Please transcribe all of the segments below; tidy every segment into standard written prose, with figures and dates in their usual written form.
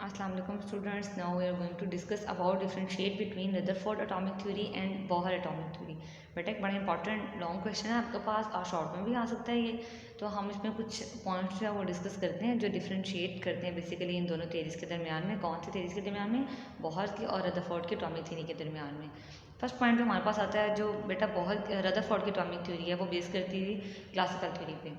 Assalamu alaikum students. Now we are going to discuss about differentiate between Rutherford atomic theory and Bohr atomic theory. बेटा एक बड़ा important long question है आपके पास और short में भी आ सकता है ये। तो हम इसमें कुछ पॉइंट्स जो है वो डिस्कस करते हैं जो डिफरेंशिएट करते हैं बेसिकली इन दोनों थेरीज के दरमियान में। कौन सी थेरीज के दरमियान में? बॉहर की और रदरफोर्ड की एटॉमिक थ्योरी के दरमियान में। फर्स्ट पॉइंट जो हमारे पास आता है जो बेटा रदरफोर्ड की एटॉमिक थ्योरी है वो बेस करती हुई क्लासिकल थ्योरी पे,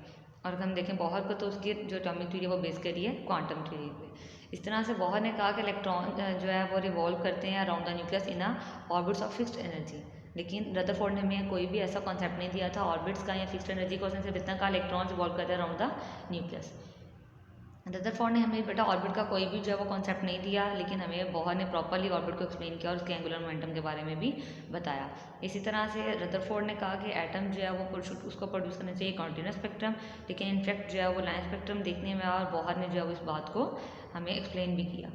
और अगर हम देखें बॉहर को तो उसकी जो एटॉमिक थ्योरी है वो बेस करी है क्वांटम थ्योरी पे। इस तरह से बॉहर ने कहा कि इलेक्ट्रॉन जो है वो रिवॉल्व करते हैं around the nucleus in orbits of fixed energy, लेकिन रदरफोर्ड ने हमें कोई भी ऐसा कॉन्सेप्ट नहीं दिया था ऑर्बिट्स का या फिक्स्ड एनर्जी को। उसने सिर्फ इतना कहा इलेक्ट्रॉन्स रिवॉल्व करते हैं अराउंड द न्यूक्लियस। रदरफोर्ड ने हमें बेटा ऑर्बिट का कोई भी जो है वो कॉन्सेप्ट नहीं दिया, लेकिन हमें बॉहर ने प्रॉपर्ली ऑर्बिट को एक्सप्लेन किया और उसके एंगुलर मोमेंटम के बारे में भी बताया। इसी तरह से रदरफोर्ड ने कहा कि एटम जो है वो उसको प्रोड्यूस करना चाहिए कॉन्टिन्यूस स्पेक्ट्रम, लेकिन इनफैक्ट जो है वो लाइन स्पेक्ट्रम देखने में, और बॉहर ने जो है वो इस बात को हमें एक्सप्लेन भी किया।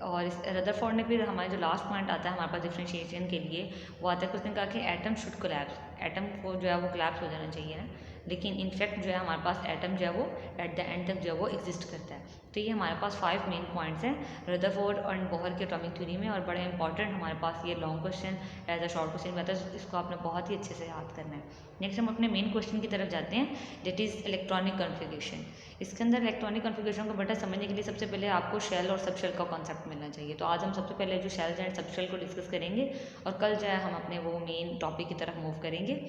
और इस रदरफोर्ड ने फिर हमारे जो लास्ट पॉइंट आता है हमारे पास डिफरेंशिएशन के लिए वो आता है कि उसने कहा कि एटम शुड कोलैप्स, एटम को जो है वो कोलैप्स हो जाना चाहिए ना, लेकिन इनफैक्ट जो है हमारे पास एटम जो है वो एट द एंड तक जो है वो एग्जिस्ट करता है। तो ये हमारे पास 5 मेन पॉइंट्स हैं रदरफोर्ड और बॉहर की एटॉमिक थ्योरी में, और बड़े इंपॉर्टेंट हमारे पास ये long question as a short question रहता है, इसको आपने बहुत ही अच्छे से याद करना है। नेक्स्ट हम अपने मेन क्वेश्चन की तरफ जाते हैं, दैट इज़ इलेक्ट्रॉनिक कॉन्फ़िगरेशन। इसके अंदर इलेक्ट्रॉनिक कॉन्फ़िगरेशन को बेटा समझने के लिए सबसे पहले आपको शेल और सबशेल का कॉन्सेप्ट मिलना चाहिए। तो आज हम सबसे पहले जो शेल्स एंड सबशेल को डिस्कस करेंगे और कल जो है हम अपने वो मेन टॉपिक की तरफ मूव करेंगे।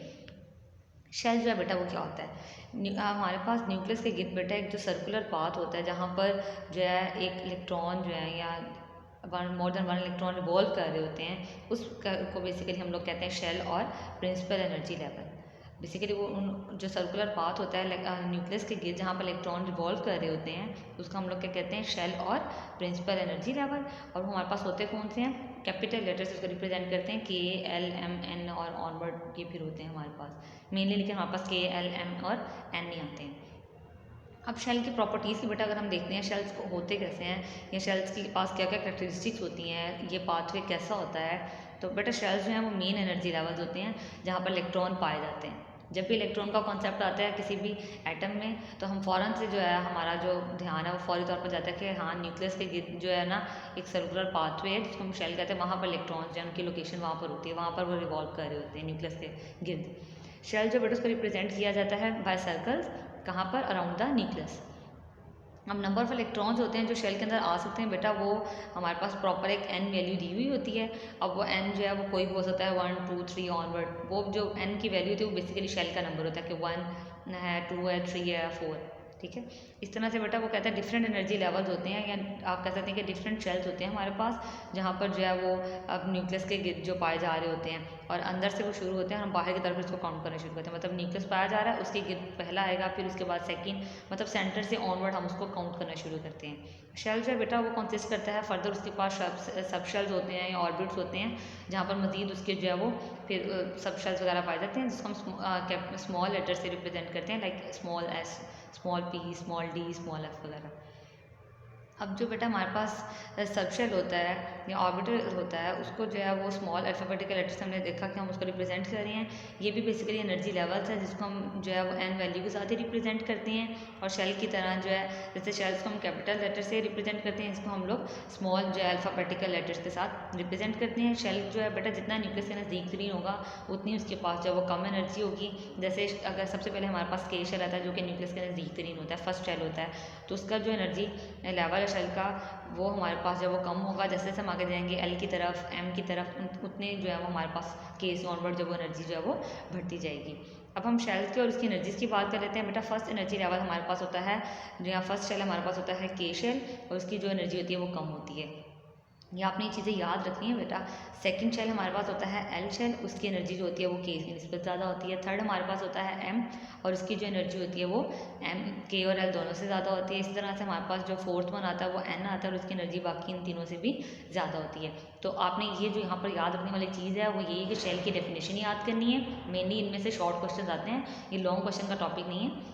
शेल जो है बेटा वो क्या होता है? हमारे पास न्यूक्लियस के गिर्द बेटा एक जो सर्कुलर पाथ होता है जहाँ पर जो है एक इलेक्ट्रॉन जो है या more than one electron revolve कर रहे होते हैं, उसको बेसिकली हम लोग कहते हैं शेल और प्रिंसिपल एनर्जी लेवल। बेसिकली वो उन जो सर्कुलर पाथ होता है न्यूक्लियस के गिर्द जहाँ पर इलेक्ट्रॉन रिवॉल्व कर रहे होते हैं उसका हम लोग क्या कहते हैं? शेल और प्रिंसिपल एनर्जी लेवल। और वो हमारे पास होते कौन से हैं? कैपिटल लेटर्स इसको रिप्रेजेंट करते हैं के, एल, एम, एन और ऑनवर्ड ये फिर होते हैं हमारे पास मेनली, लेकिन हमारे पास के, एल, एम और एन नहीं आते हैं। अब शेल की प्रॉपर्टीज़ की बेटा अगर हम देखते हैं शेल्स को होते कैसे हैं या शेल्स के पास क्या क्या कैरेक्टरिस्टिक्स होती हैं, ये पाथवे कैसा होता है, तो बेटा शेल्स जो हैं वो मेन एनर्जी लेवल्स होते हैं जहाँ पर इलेक्ट्रॉन पाए जाते हैं। जब भी इलेक्ट्रॉन का कॉन्सेप्ट आता है किसी भी एटम में तो हम फ़ौरन से जो है हमारा जो ध्यान है वो फौरी तौर पर जाता है कि हाँ न्यूक्लियस के गिर्द जो है ना एक सर्कुलर पाथवे है जिसको हम शेल कहते हैं, वहाँ पर इलेक्ट्रॉन्स जो है उनकी लोकेशन वहाँ पर होती है, वहाँ पर वो रिवॉल्व कर रहे होते हैं न्यूक्लियस के गिर्द। शेल जो बेटा उसको रिप्रेजेंट किया जाता है बाय सर्कल्स, कहाँ पर? Around the nucleus. अब नंबर ऑफ इलेक्ट्रॉन्स होते हैं जो शेल के अंदर आ सकते हैं बेटा वो हमारे पास प्रॉपर एक एन वैल्यू दी हुई होती है। अब वो एन जो है वो कोई भी हो सकता है 1, 2, 3 ऑनवर्ड, वो जो एन की वैल्यू होती है वो बेसिकली शेल का नंबर होता है कि 1 है, 2 है, 3 है, 4, ठीक है। इस तरह से बेटा वो कहता है डिफरेंट एनर्जी लेवल्स होते हैं, या आप कह सकते हैं कि डिफरेंट शेल्स होते हैं हमारे पास जहाँ पर जो है वो अब न्यूक्लियस के गिर्द जो पाए जा रहे होते हैं, और अंदर से वो शुरू होते हैं, हम बाहर की तरफ इसको काउंट करना शुरू करते हैं। मतलब न्यूक्लियस पाया जा रहा है उसके गिर्द पहला आएगा, फिर उसके बाद सेकंड, मतलब सेंटर से ऑनवर्ड हम उसको काउंट करना शुरू करते हैं। शेल जो है बेटा वो कंसिस्ट करता है फर्दर उसके पास सब शेल्स होते हैं या ऑर्बिट्स होते हैं जहाँ पर मजीद उसके जो है वो फिर सब शेल्स वगैरह पाए जाते हैं जिसको हम स्मॉल लेटर से रिप्रेजेंट करते हैं, like small S, small P, small D, small F वगैरह। अब जो बेटा हमारे पास सबशेल होता है या ऑर्बिटल होता है उसको जो है वो स्मॉल अल्फ़ाबेटिकल लेटर्स हमने देखा कि हम उसको रिप्रेजेंट कर रहे हैं। ये भी बेसिकली एनर्जी लेवल्स हैं जिसको हम जो है वो एन वैल्यू के साथ ही रिप्रेजेंट करते हैं, और शेल की तरह जो है जैसे शेल्स को हम कैपिटल लेटर से रिप्रेजेंट करते हैं, इसको हम लोग स्मॉल जो है अल्फ़ाबेटिकल लेटर्स के साथ रिप्रेजेंट करते हैं। शेल जो है बेटा जितना न्यूक्लियस के नज़दीक तरीन होगा उतनी उसके पास जो है वो कम एनर्जी होगी। जैसे अगर सबसे पहले हमारे पास के शेल आता है जो कि न्यूक्लियस के नज़दीक तरीन होता है, फर्स्ट शेल होता है, तो उसका जो एनर्जी लेवल शेल का वो हमारे पास जब वो कम होगा, जैसे जैसे हम आगे जाएंगे एल की तरफ, एम की तरफ, उतने जो है वो हमारे पास के से ऑनवर्ड जब वो एनर्जी जो है वो बढ़ती जाएगी। अब हम शेल्स की और उसकी एनर्जीज की बात कर लेते हैं बेटा। फर्स्ट एनर्जी लेवल हमारे पास होता है जो यहाँ फर्स्ट शेल हमारे पास होता है के शेल, और उसकी जो एनर्जी होती है वो कम होती है। ये आपने ये चीज़ें याद रखनी है बेटा। सेकंड शेल हमारे पास होता है एल शेल, उसकी एनर्जी जो होती है वो के की निस्बत ज़्यादा होती है। थर्ड हमारे पास होता है एम, और उसकी जो एनर्जी होती है वो एम, के और एल दोनों से ज़्यादा होती है। इस तरह से हमारे पास जो फोर्थ वन आता है वो एन आता है, और उसकी एनर्जी बाकी इन तीनों से भी ज़्यादा होती है। तो आपने ये जो यहाँ पर याद रखने वाली चीज़ है वो यही है कि शेल की डेफिनेशन याद करनी है। मेनली इनमें से शॉर्ट क्वेश्चन आते हैं, ये लॉन्ग क्वेश्चन का टॉपिक नहीं है।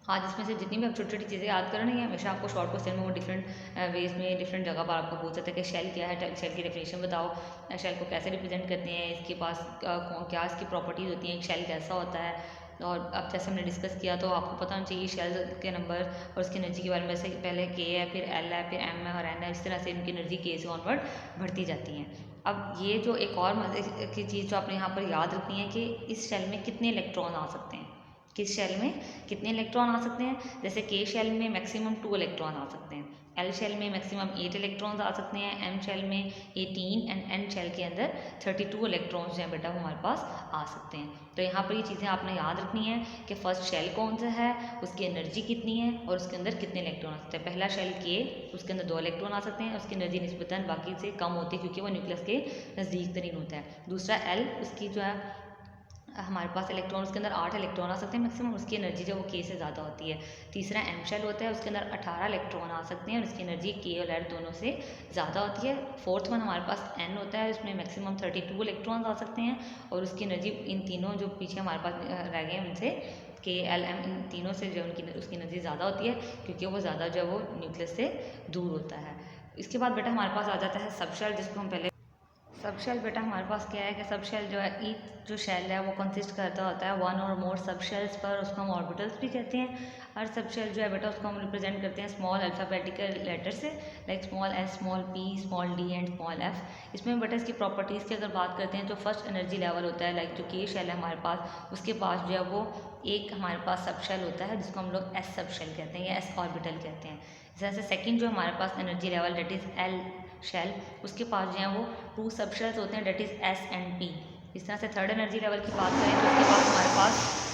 आज इसमें से जितनी भी आप छोटी छोटी चीज़ें याद कर रहे हैं हमेशा आपको शॉर्ट क्वेश्चन में वो डिफरेंट वेज में डिफरेंट जगह पर आपको पूछ सकते हैं कि शेल क्या है, शेल की डेफिनेशन बताओ, शेल को कैसे रिप्रेजेंट करते हैं, इसके पास क्या इसकी प्रॉपर्टीज़ होती हैं, शेल कैसा होता है, और अब जैसे हमने डिस्कस किया तो आपको पता होना चाहिए शेल के नंबर और उसकी एनर्जी के बारे में। से पहले के है, फिर एल है, फिर एम है और एन है, इस तरह से इनकी एनर्जी के से ऑनवर्ड बढ़ती जाती हैं। अब ये जो एक और मजे की चीज़ जो आपने यहाँ पर याद रखनी है कि इस शेल में कितने इलेक्ट्रॉन आ सकते हैं, किस शेल में कितने इलेक्ट्रॉन आ सकते हैं। जैसे के शेल में मैक्सिमम 2 इलेक्ट्रॉन आ सकते हैं, एल शेल में मैक्सिमम 8 इलेक्ट्रॉन्स आ सकते हैं, एम शेल में 18 एंड एन शेल के अंदर 32 इलेक्ट्रॉन्स जो है बेटा वो हमारे पास आ सकते हैं। तो यहाँ पर ये चीज़ें आपने याद रखनी है कि फर्स्ट शेल कौन सा है, उसकी एनर्जी कितनी है और उसके अंदर कितने इलेक्ट्रॉन आ सकते हैं। पहला शेल के, उसके अंदर 2 इलेक्ट्रॉन आ सकते हैं, उसकी एनर्जी निस्बतन बाकी से कम होती है क्योंकि वो न्यूक्लियस के नज़दीक तरीन होता है। दूसरा एल, उसकी जो है हमारे पास इलेक्ट्रॉन, उसके अंदर 8 इलेक्ट्रॉन आ सकते हैं मैक्सिमम, उसकी एनर्जी जो वो के से ज़्यादा होती है। तीसरा एम शेल होता है, उसके अंदर 18 इलेक्ट्रॉन आ सकते हैं और उसकी एनर्जी के और एल दोनों से ज़्यादा होती है। फोर्थ वन हमारे पास एन होता है, उसमें मैक्सिमम 32 इलेक्ट्रॉन आ सकते हैं और उसकी एनर्जी इन तीनों जो पीछे हमारे पास रह गए हैं उनसे के एल एम, इन तीनों से जो उसकी एनर्जी ज़्यादा होती है क्योंकि वो ज़्यादा जो है वो न्यूक्लियस से दूर होता है। इसके बाद बेटा हमारे पास आ जाता है सब शेल, जिसको हम पहले सब शेल बेटा हमारे पास क्या है कि सब शेल जो है ईच जो शेल है वो कंसिस्ट करता होता है 1 और मोर सब शेल्स पर, उसको हम ऑर्बिटल्स भी कहते हैं। हर सब शेल जो है बेटा उसको हम रिप्रेजेंट करते हैं स्मॉल अल्फ़ाबेटिकल लेटर से, like small S, small P, small D and small F. इसमें बेटा इसकी प्रॉपर्टीज़ की अगर बात करते हैं तो फर्स्ट एनर्जी लेवल होता है, लाइक जो के शेल है हमारे पास, उसके पास जो है वो एक हमारे पास सब शेल होता है जिसको हम लोग एस सब शेल कहते हैं या एस ऑर्बिटल कहते हैं। जैसे सेकेंड जो हमारे पास energy level that is L shell, उसके पास जो है वो 2 सब शेल्स होते हैं that is s and P. इस तरह से थर्ड एनर्जी लेवल की बात करें तो उसके पास हमारे पास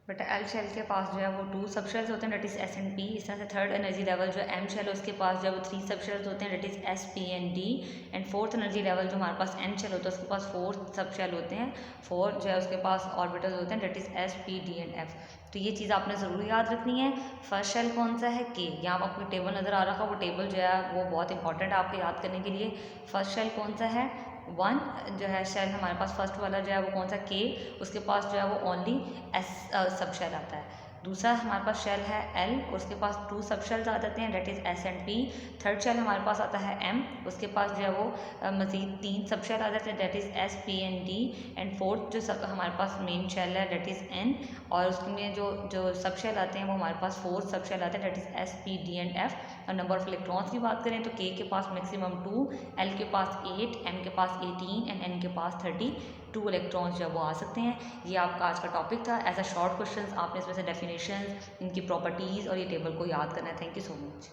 बट एल शेल के पास जो है वो 2 सब शेल्स होते हैं that is s and P. इस तरह से थर्ड एनर्जी लेवल जो एम शेल है उसके पास जो है वो 3 सब शेल्स होते हैं that is S P and D. And fourth energy level जो हमारे पास एन शेल होता है उसके पास 4 सब शेल होते हैं, 4 जो है उसके पास ऑर्बिटल होते हैं that is S P D and F. तो ये चीज़ आपने ज़रूर याद रखनी है। फर्स्ट शेल कौन सा है, के। यहाँ आपको टेबल नज़र आ रहा है, वो टेबल जो है वो बहुत इंपॉर्टेंट है आपके याद करने के लिए। फर्स्ट शेल कौन सा है, 1 जो है शेल हमारे पास फर्स्ट वाला जो है वो कौन सा, के, उसके पास जो है वो ओनली एस सब शेल आता है। दूसरा हमारे पास शेल है एल, उसके पास 2 सब शेल्स आ जाते हैं that is s and p. Third shell हमारे पास आता है एम, उसके पास जो है वो मज़ीद 3 सब शेल आ जाते हैं that is S P and D. And fourth जो हमारे पास मेन शेल है डेट इज़ एन, और उसमें जो सब शेल आते हैं वो हमारे पास 4 सब शेल आते हैं that is S P D and F. और नंबर ऑफ इलेक्ट्रॉन्स की बात करें तो के पास मैक्सिमम 2, एल के पास 8, एम के पास 18 एंड एन के पास 32 इलेक्ट्रॉन्स जो वो आ सकते हैं। ये आपका आज का टॉपिक था एज अ शॉर्ट क्वेश्चन। आपने इसमें से डेफिनेशन, इनकी प्रॉपर्टीज़ और ये टेबल को याद करना है। Thank you so much.